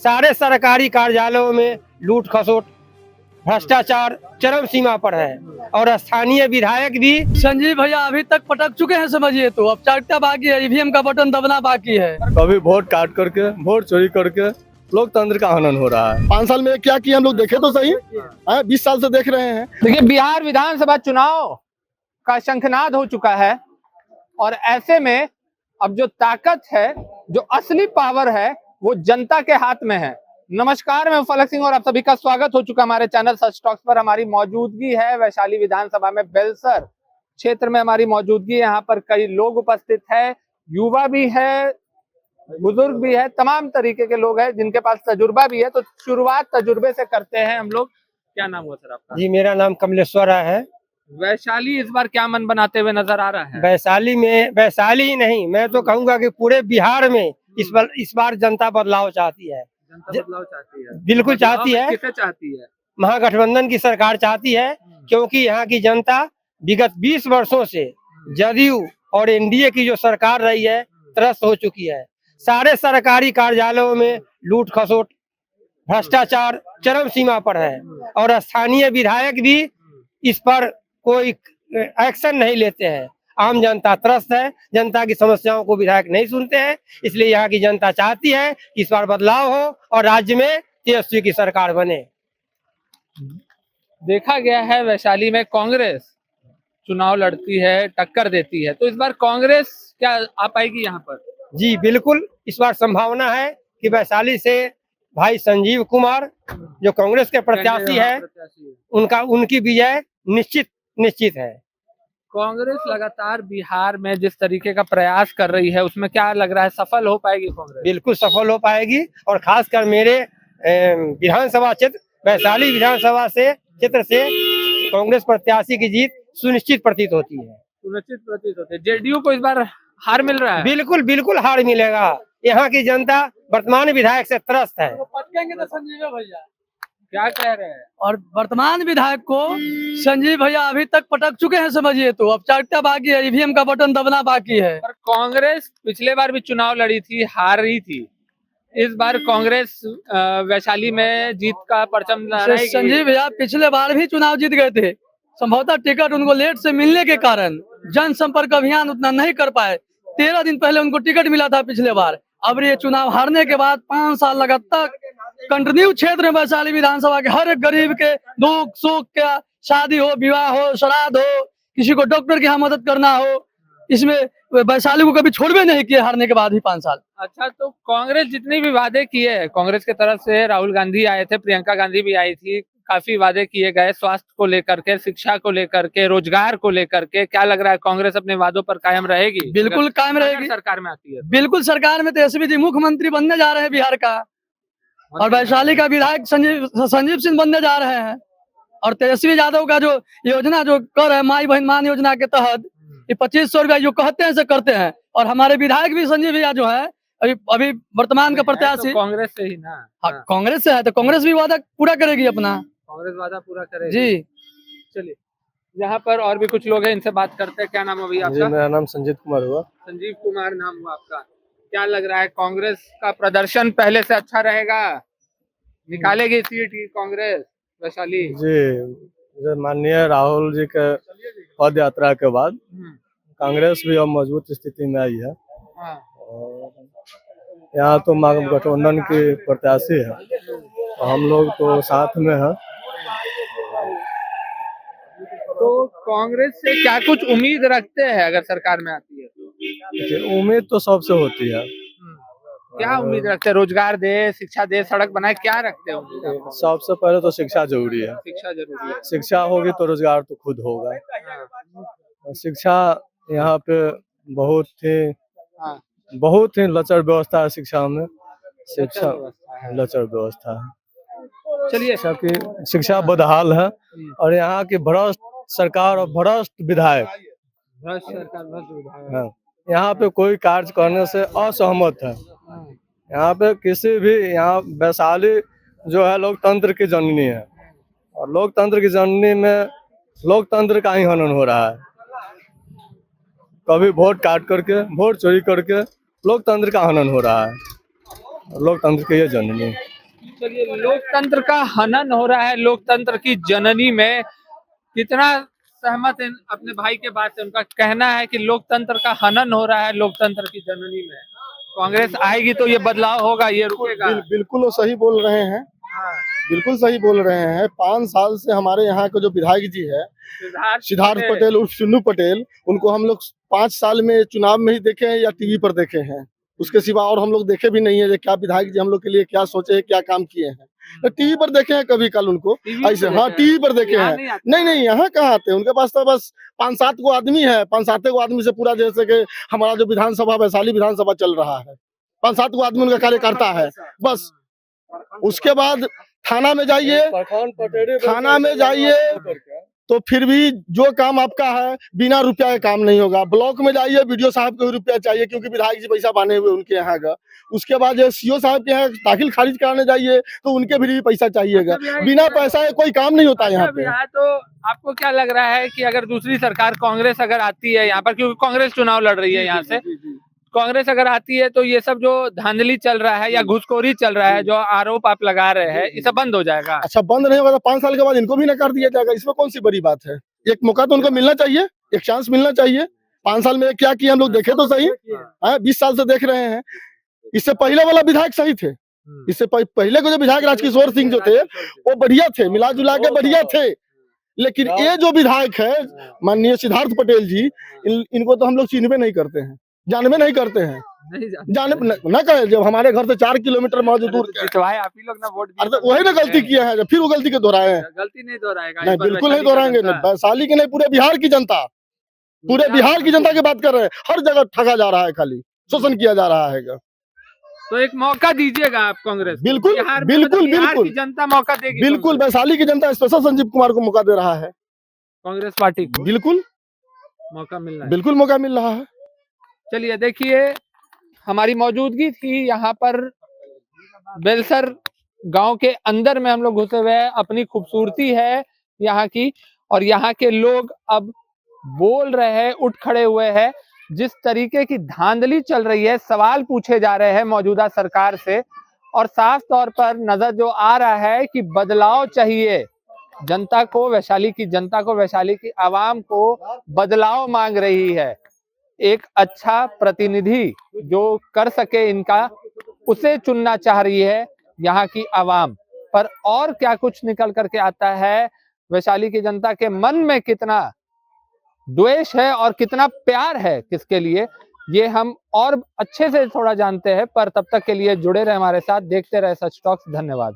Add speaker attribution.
Speaker 1: सारे सरकारी कार्यालयों में लूट खसोट भ्रष्टाचार चरम सीमा पर है और स्थानीय विधायक भी
Speaker 2: संजीव भैया अभी तक पटक चुके हैं, समझिए। तो अब चारटा बाकी है, ईवीएम का बटन दबना बाकी है।
Speaker 3: कभी वोट काट करके, वोट चोरी करके लोकतंत्र का हनन हो रहा है।
Speaker 4: 5 साल में क्या किया हम लोग देखे तो सही, 20 साल से देख रहे हैं।
Speaker 5: देखिए, बिहार विधानसभा चुनाव का शंखनाद हो चुका है और ऐसे में अब जो ताकत है, जो असली पावर है, वो जनता के हाथ में है। नमस्कार, मैं फलक सिंह और आप सभी का स्वागत हो चुका हमारे चैनल सच टॉक्स पर। हमारी मौजूदगी है वैशाली विधानसभा में बेलसर क्षेत्र में हमारी मौजूदगी। यहाँ पर कई लोग उपस्थित है, युवा भी है, बुजुर्ग भी है, तमाम तरीके के लोग हैं जिनके पास तजुर्बा भी है। तो शुरुआत तजुर्बे से करते हैं हम लोग। क्या नाम हुआ सर आपका?
Speaker 1: जी, मेरा नाम कमलेश्वर है।
Speaker 5: वैशाली इस बार क्या मन बनाते हुए नजर आ रहा है?
Speaker 1: वैशाली ही नहीं, मैं तो कहूंगा कि पूरे बिहार में इस बार जनता बदलाव चाहती है।
Speaker 5: जनता बदलाव चाहती है,
Speaker 1: बिल्कुल चाहती है।
Speaker 5: किसे चाहती है?
Speaker 1: महागठबंधन की सरकार चाहती है, क्योंकि यहाँ की जनता विगत 20 वर्षों से जदयू और एनडीए की जो सरकार रही है त्रस्त हो चुकी है। सारे सरकारी कार्यालयों में लूट खसोट भ्रष्टाचार चरम सीमा पर है और स्थानीय विधायक भी इस पर कोई एक्शन नहीं लेते हैं। आम जनता त्रस्त है, जनता की समस्याओं को विधायक नहीं सुनते हैं। इसलिए यहाँ की जनता चाहती है कि इस बार बदलाव हो और राज्य में तेजस्वी की सरकार बने।
Speaker 5: देखा गया है वैशाली में कांग्रेस चुनाव लड़ती है, टक्कर देती है, तो इस बार कांग्रेस क्या आ पाएगी यहाँ पर?
Speaker 1: जी बिल्कुल, इस बार संभावना है कि वैशाली से भाई संजीव कुमार जो कांग्रेस के प्रत्याशी है, उनकी विजय निश्चित है।
Speaker 5: कांग्रेस लगातार बिहार में जिस तरीके का प्रयास कर रही है, उसमें क्या लग रहा है, सफल हो पाएगी कांग्रेस?
Speaker 1: बिल्कुल सफल हो पाएगी और खासकर मेरे विधानसभा क्षेत्र वैशाली विधानसभा क्षेत्र से कांग्रेस प्रत्याशी की जीत सुनिश्चित प्रतीत होती है।
Speaker 5: सुनिश्चित प्रतीत होती है। जेडीयू को इस बार हार मिल रहा है?
Speaker 1: बिल्कुल हार मिलेगा। यहाँ की जनता वर्तमान विधायक से त्रस्त है।
Speaker 2: पटकेंगे तो संजीव भैया
Speaker 5: क्या कह रहे हैं?
Speaker 2: और वर्तमान विधायक को संजीव भैया अभी तक पटक चुके हैं, समझिए। तो अब चारटा बाकी है, ईवीएम का बटन दबना बाकी है।
Speaker 5: पर कांग्रेस पिछले बार भी चुनाव लड़ी थी, हार रही थी। इस बार कांग्रेस वैशाली में जीत का परचम लहराएगी।
Speaker 2: संजीव भैया पिछले बार भी चुनाव जीत गए थे, संभवतः टिकट उनको लेट से मिलने के कारण जनसंपर्क अभियान उतना नहीं कर पाए। 13 दिन पहले उनको टिकट मिला था पिछले बार। अब ये चुनाव हारने के बाद 5 साल लगातार कंटिन्यू क्षेत्र में वैशाली विधानसभा के हर एक गरीब के दुख सुख का, शादी हो, विवाह हो, श्राद्ध हो, किसी को डॉक्टर की यहाँ मदद करना हो, इसमें वैशाली को कभी छोड़वे नहीं किए हारने के बाद भी 5 साल।
Speaker 5: अच्छा, तो कांग्रेस जितने भी वादे किए, कांग्रेस की तरफ से राहुल गांधी आए थे, प्रियंका गांधी भी आई थी, काफी वादे किए गए स्वास्थ्य को लेकर के, शिक्षा को लेकर के, रोजगार को लेकर के। क्या लग रहा है, कांग्रेस अपने वादों पर कायम रहेगी?
Speaker 2: बिल्कुल कायम रहेगी।
Speaker 5: सरकार में आती है
Speaker 2: बिल्कुल, सरकार में तेजस्वी जी मुख्यमंत्री बनने जा रहे हैं बिहार का, और वैशाली का विधायक संजीव सिंह बनने जा रहे हैं। और तेजस्वी यादव का जो योजना जो कर रहे हैं, माई बहन मान योजना के तहत ये 2500 रुपया जो कहते हैं से करते हैं। और हमारे विधायक भी संजीव भैया जो है अभी वर्तमान का प्रत्याशी
Speaker 5: तो कांग्रेस से ही ना।
Speaker 2: हाँ, कांग्रेस से है, तो कांग्रेस भी वादा पूरा करेगी अपना।
Speaker 5: कांग्रेस वादा पूरा करेगी
Speaker 2: जी।
Speaker 5: चलिए, यहाँ पर और भी कुछ लोग हैं, इनसे बात करते हैं। क्या नाम है भैया आपका?
Speaker 3: मेरा नाम संजीव कुमार हुआ।
Speaker 5: संजीव कुमार नाम हुआ आपका। क्या लग रहा है, कांग्रेस का प्रदर्शन पहले से अच्छा रहेगा? निकालेगी सीट की कांग्रेस वैशाली?
Speaker 3: जी, माननीय राहुल जी के पद यात्रा के बाद कांग्रेस भी अब मजबूत स्थिति में आई है।
Speaker 5: हाँ।
Speaker 3: और यहाँ तो महागठबंधन की प्रत्याशी है, तो हम लोग तो साथ में हैं।
Speaker 5: तो कांग्रेस से क्या कुछ उम्मीद रखते हैं अगर सरकार में आती है तो?
Speaker 3: उम्मीद तो सबसे होती है।
Speaker 5: क्या उम्मीद रखते हैं? रोजगार दे, शिक्षा दे, सड़क बनाए, क्या रखते हैं उम्मीद आप?
Speaker 3: सबसे पहले तो शिक्षा जरूरी है।
Speaker 5: शिक्षा जरूरी है।
Speaker 3: शिक्षा होगी तो रोजगार तो खुद होगा।
Speaker 5: हाँ।
Speaker 3: शिक्षा यहाँ पे बहुत
Speaker 5: हाँ।
Speaker 3: ही लचर व्यवस्था है। शिक्षा में शिक्षा लचर व्यवस्था है।
Speaker 5: चलिए,
Speaker 3: शिक्षा बदहाल है और यहाँ की भ्रष्ट सरकार और भ्रष्ट विधायक है। यहाँ पे कोई कार्य करने से असहमत है। यहाँ पे किसी भी, यहाँ वैशाली जो है लोकतंत्र की जननी है और लोकतंत्र की जननी में लोकतंत्र का ही हनन हो रहा है। कभी वोट काट करके, वोट चोरी करके लोकतंत्र का हनन हो रहा है। लोकतंत्र की ये जननी।
Speaker 5: चलिए, लोकतंत्र का हनन हो रहा है लोकतंत्र की जननी में। कितना सहमत है अपने भाई के बात से? उनका कहना है कि लोकतंत्र का हनन हो रहा है लोकतंत्र की जननी में। कांग्रेस आएगी तो ये बदलाव होगा, ये रुकेगा।
Speaker 4: बिल्कुल वो सही बोल रहे हैं,
Speaker 5: हाँ,
Speaker 4: बिल्कुल सही बोल रहे हैं। 5 साल से हमारे यहाँ के जो विधायक जी है सिद्धार्थ पटेल उर्फ सिन्नू पटेल, उनको हम लोग 5 साल में चुनाव में ही देखे हैं या टीवी पर देखे हैं। उसके सिवा और हम लोग देखे भी नहीं है क्या विधायक जी हम लोग के लिए क्या सोचे हैं, क्या काम किए हैं। तो टीवी पर देखे हैं कभी कल उनको ऐसे, हाँ टीवी पर देखे हैं। नहीं, यहाँ कहाँ आते हैं, उनके पास तो बस 5-7 गो आदमी है। 5-7 गो आदमी से पूरा, जैसे कि हमारा जो विधानसभा वैशाली विधानसभा चल रहा है, 5-7 गो आदमी उनका कार्यकर्ता है बस। उसके बाद थाना में जाइए, थाना में जाइए तो फिर भी जो काम आपका है बिना रुपया के काम नहीं होगा। ब्लॉक में जाइए, वीडियो साहब को रुपया चाहिए क्योंकि विधायक जी पैसा बांधे हुए उनके यहाँ का। उसके बाद जो सीओ साहब के यहाँ दाखिल खारिज कराने जाइए तो उनके भी पैसा चाहिएगा। बिना पैसा के कोई काम नहीं होता यहाँ पे।
Speaker 5: तो आपको क्या लग रहा है कि अगर दूसरी सरकार कांग्रेस अगर आती है यहाँ पर, क्योंकि कांग्रेस चुनाव लड़ रही है यहाँ से, कांग्रेस अगर आती है तो ये सब जो धांधली चल रहा है या घुसखोरी चल रहा है, जो आरोप आप लगा रहे हैं, ये सब बंद हो जाएगा?
Speaker 4: अच्छा, बंद नहीं होगा तो 5 साल के बाद इनको भी नकार दिया जाएगा। इसमें कौन सी बड़ी बात है? एक मौका तो उनको मिलना चाहिए, एक चांस मिलना चाहिए। 5 साल में क्या किया हम लोग देखे तो सही। 20 साल से देख रहे हैं। इससे पहले वाला विधायक सही थे। इससे पहले के जो विधायक राजकिशोर सिंह जो थे वो बढ़िया थे, मिला जुला के बढ़िया थे। लेकिन ये जो विधायक है माननीय सिद्धार्थ पटेल जी, इनको तो हम लोग चिन्हबे नहीं करते हैं, जानबे नहीं करते हैं। जाने न कहे, जब हमारे घर से 4 किलोमीटर मौजूद दूर
Speaker 5: भाई आप ही लोग ना वोट दिए,
Speaker 4: वही ना गलती किया है, फिर वो गलती के दोहराए हैं।
Speaker 5: गलती नहीं दोहराएगा?
Speaker 4: नहीं, बिल्कुल नहीं दोहराएंगे। वैशाली की नहीं, पूरे बिहार की जनता, पूरे बिहार की जनता की बात कर रहे हैं। हर जगह ठगा जा रहा है, खाली शोषण किया जा रहा है।
Speaker 5: तो एक मौका दीजिएगा आप कांग्रेस?
Speaker 4: बिल्कुल बिल्कुल बिल्कुल,
Speaker 5: जनता मौका देगी।
Speaker 4: बिल्कुल वैशाली की जनता स्पेशल संजीव कुमार को मौका दे रहा है,
Speaker 5: कांग्रेस पार्टी को
Speaker 4: बिल्कुल
Speaker 5: मौका मिल रहा है,
Speaker 4: बिल्कुल मौका मिल रहा है।
Speaker 5: चलिए, देखिए हमारी मौजूदगी थी यहाँ पर बेलसर गांव के अंदर में, हम लोग घुसे हुए हैं। अपनी खूबसूरती है यहाँ की, और यहाँ के लोग अब बोल रहे हैं, उठ खड़े हुए हैं। जिस तरीके की धांधली चल रही है, सवाल पूछे जा रहे हैं मौजूदा सरकार से, और साफ तौर पर नजर जो आ रहा है कि बदलाव चाहिए जनता को, वैशाली की जनता को, वैशाली की आवाम को बदलाव मांग रही है। एक अच्छा प्रतिनिधि जो कर सके इनका, उसे चुनना चाह रही है यहाँ की आवाम। पर और क्या कुछ निकल करके आता है, वैशाली की जनता के मन में कितना द्वेष है और कितना प्यार है किसके लिए, ये हम और अच्छे से थोड़ा जानते हैं। पर तब तक के लिए जुड़े रहे हमारे साथ, देखते रहे सच टॉक्स। धन्यवाद।